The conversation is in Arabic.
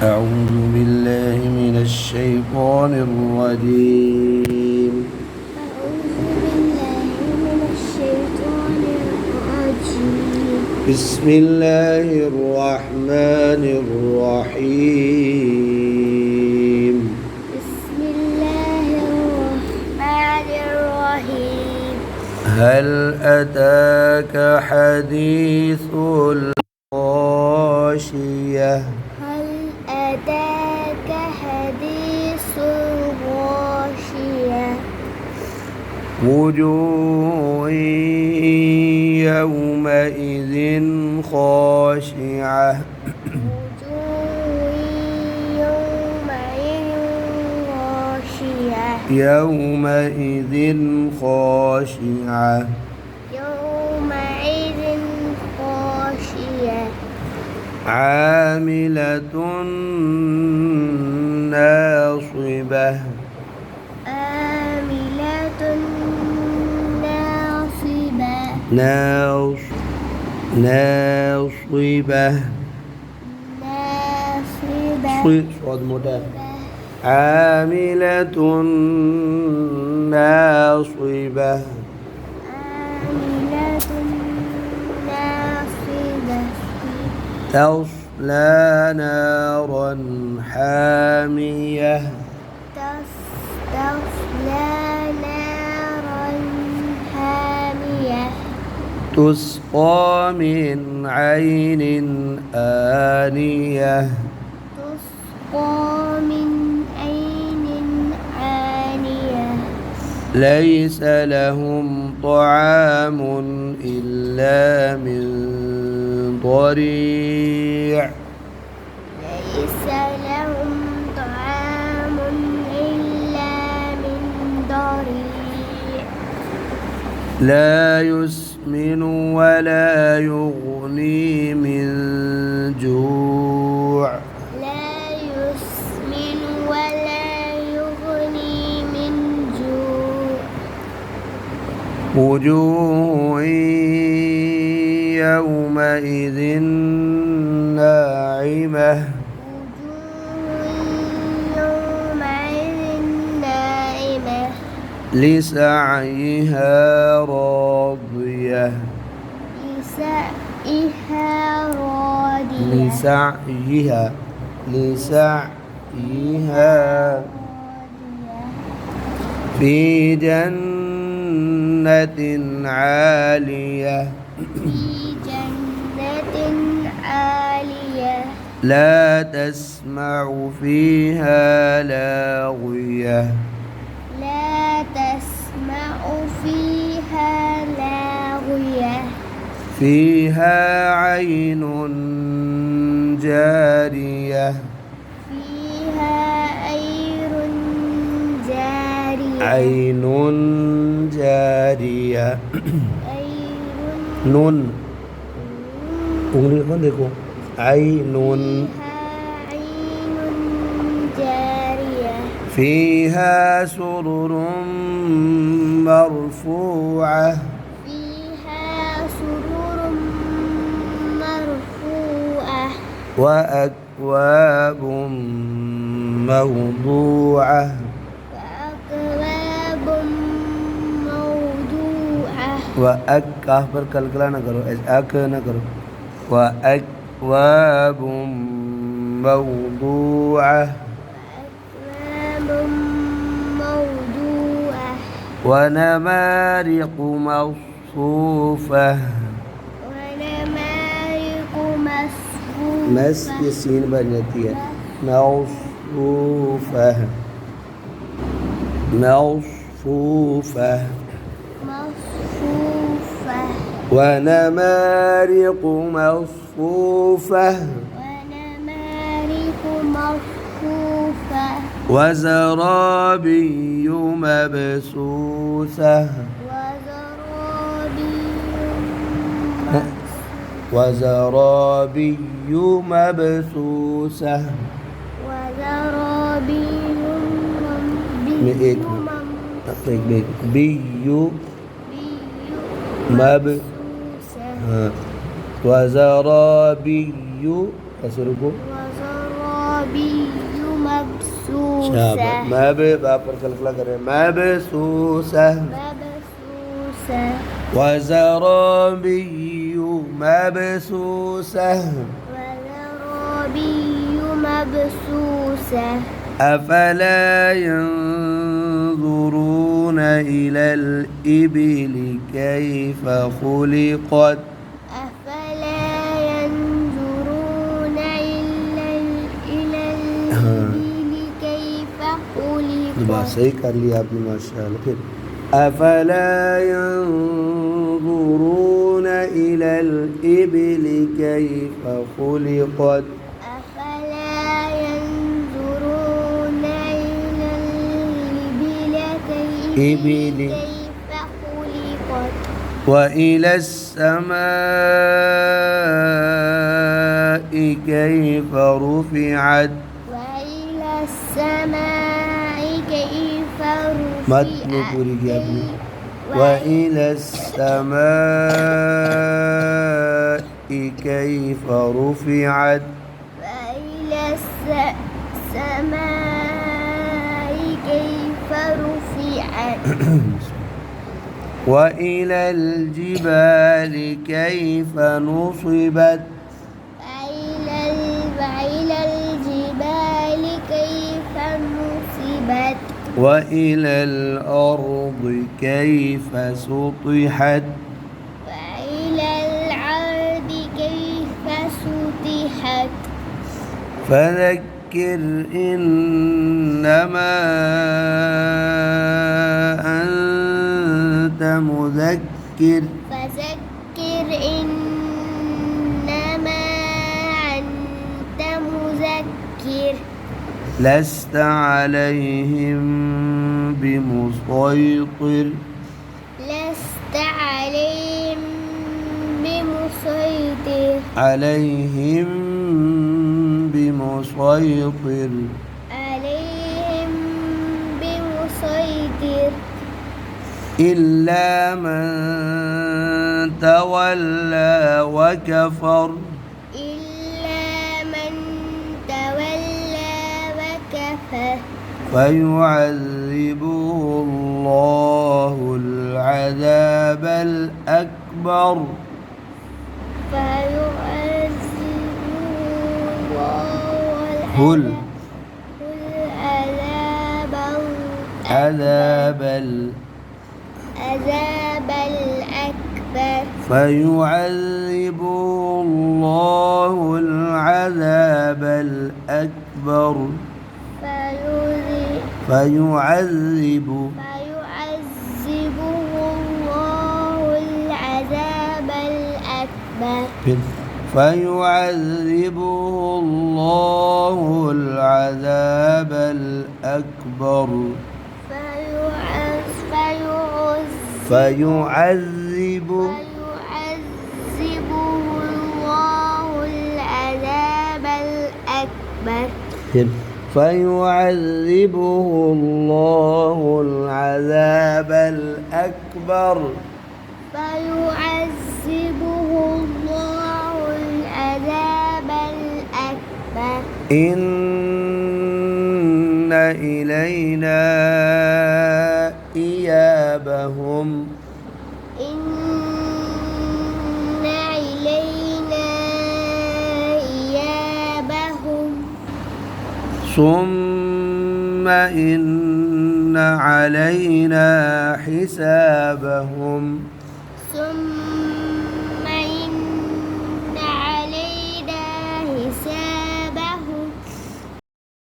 أعوذ بالله من الشيطان الرجيم. بسم الله الرحمن الرحيم. بسم الله الرحمن الرحيم. هل أتاك حديث الغاشية؟ هل أتاك حديث الغاشية؟ وجوه يومئذ خاشعة وجوه يومئذ خاشعة يومئذ خاشعة يومئذ خاشعة عاملة ناصبة عاملة ناصبة ناصبة صوت مدى عاملة ناصبة عاملة ناصبة تصلى نارا حامية تصلى نارا حامية تسقى من عين آنية تسقى من عين آنية ليس لهم طعام إلا من ضريع ليس لهم طعام إلا من ضريع لا يسمن ولا يغني من جوع لا يسمن ولا يغني من جوع وجوه يومئذ ناعمة وجوه يومئذ ناعمة لسعيها راضية لسعيها راضية لسعيها في جنة عالية في جنة عالية لا تسمع فيها لاغية لا تسمع فيها لاغية فيها عين جارية فيها جارية عين جارية نون أغني देखो عين فيها عين جارية فيها سرر مرفوعة فيها سرر مرفوعة وأكواب موضوعة وأكواب موضوعة وأكه berkali-kali na karo ak na karo وأكواب موضوعة وأكواب موضوعة ونمارق مصفوفة ونمارق مصفوفة مس يسين بنيتين مصفوفة مصفوفة مصفوفة ونمارق مصفوفة ونمارق مصفوفة وزرابي مبثوثة وزرابي مبثوثة وزرابي بيو مبثوثة وزرابي أسرقه وزرابي مبسوسة मैं भी बा पर कलकला करें मबसूसा مبسوسة वज़राबिय्यु मबसूसा وزرابي مبسوسة أفلا ينظرون إلى الإبل كيف خلقت أفلا ينظرون إلى الإبل كيف बात خلقت सही कर लिया आपने माशाअल्लाह फिर أفلا ينظرون إلى الإبل كيف خلقت أفلا ينظرون إلى الإبل إبل. كيف خلقت وإلى السماء كيف رفعت وإلى السماء كيف متن पूरी किया आपने وإلى السماء كيف رفعت وإلى السماء كيف رفعت وإلى الجبال كيف نصبت وإلى الجبال كيف نصبت وإلى الأرض كيف سطحت وإلى الأرض كيف سطحت فذكر إنما أنت مذكر فذكر إنما أنت مذكر لست عليهم بمسيطر لست عليهم بمسيطر عليهم بمسيطر عليهم بمسيطر إلا من تولى وكفر إلا من تولى وكفر فيعذبه الله العذاب الأكبر فيعذبه الله عذاب الأكبر فيعذبه الله العذاب الأكبر فيعذبه الله العذاب الأكبر فيعذبه الله العذاب الأكبر فيعذبه الله العذاب الأكبر فيعذبه الله العذاب الأكبر فيعذبه الله العذاب الأكبر إن إلينا إيابهم إن إلينا إيابهم ثم إن علينا حسابهم ثم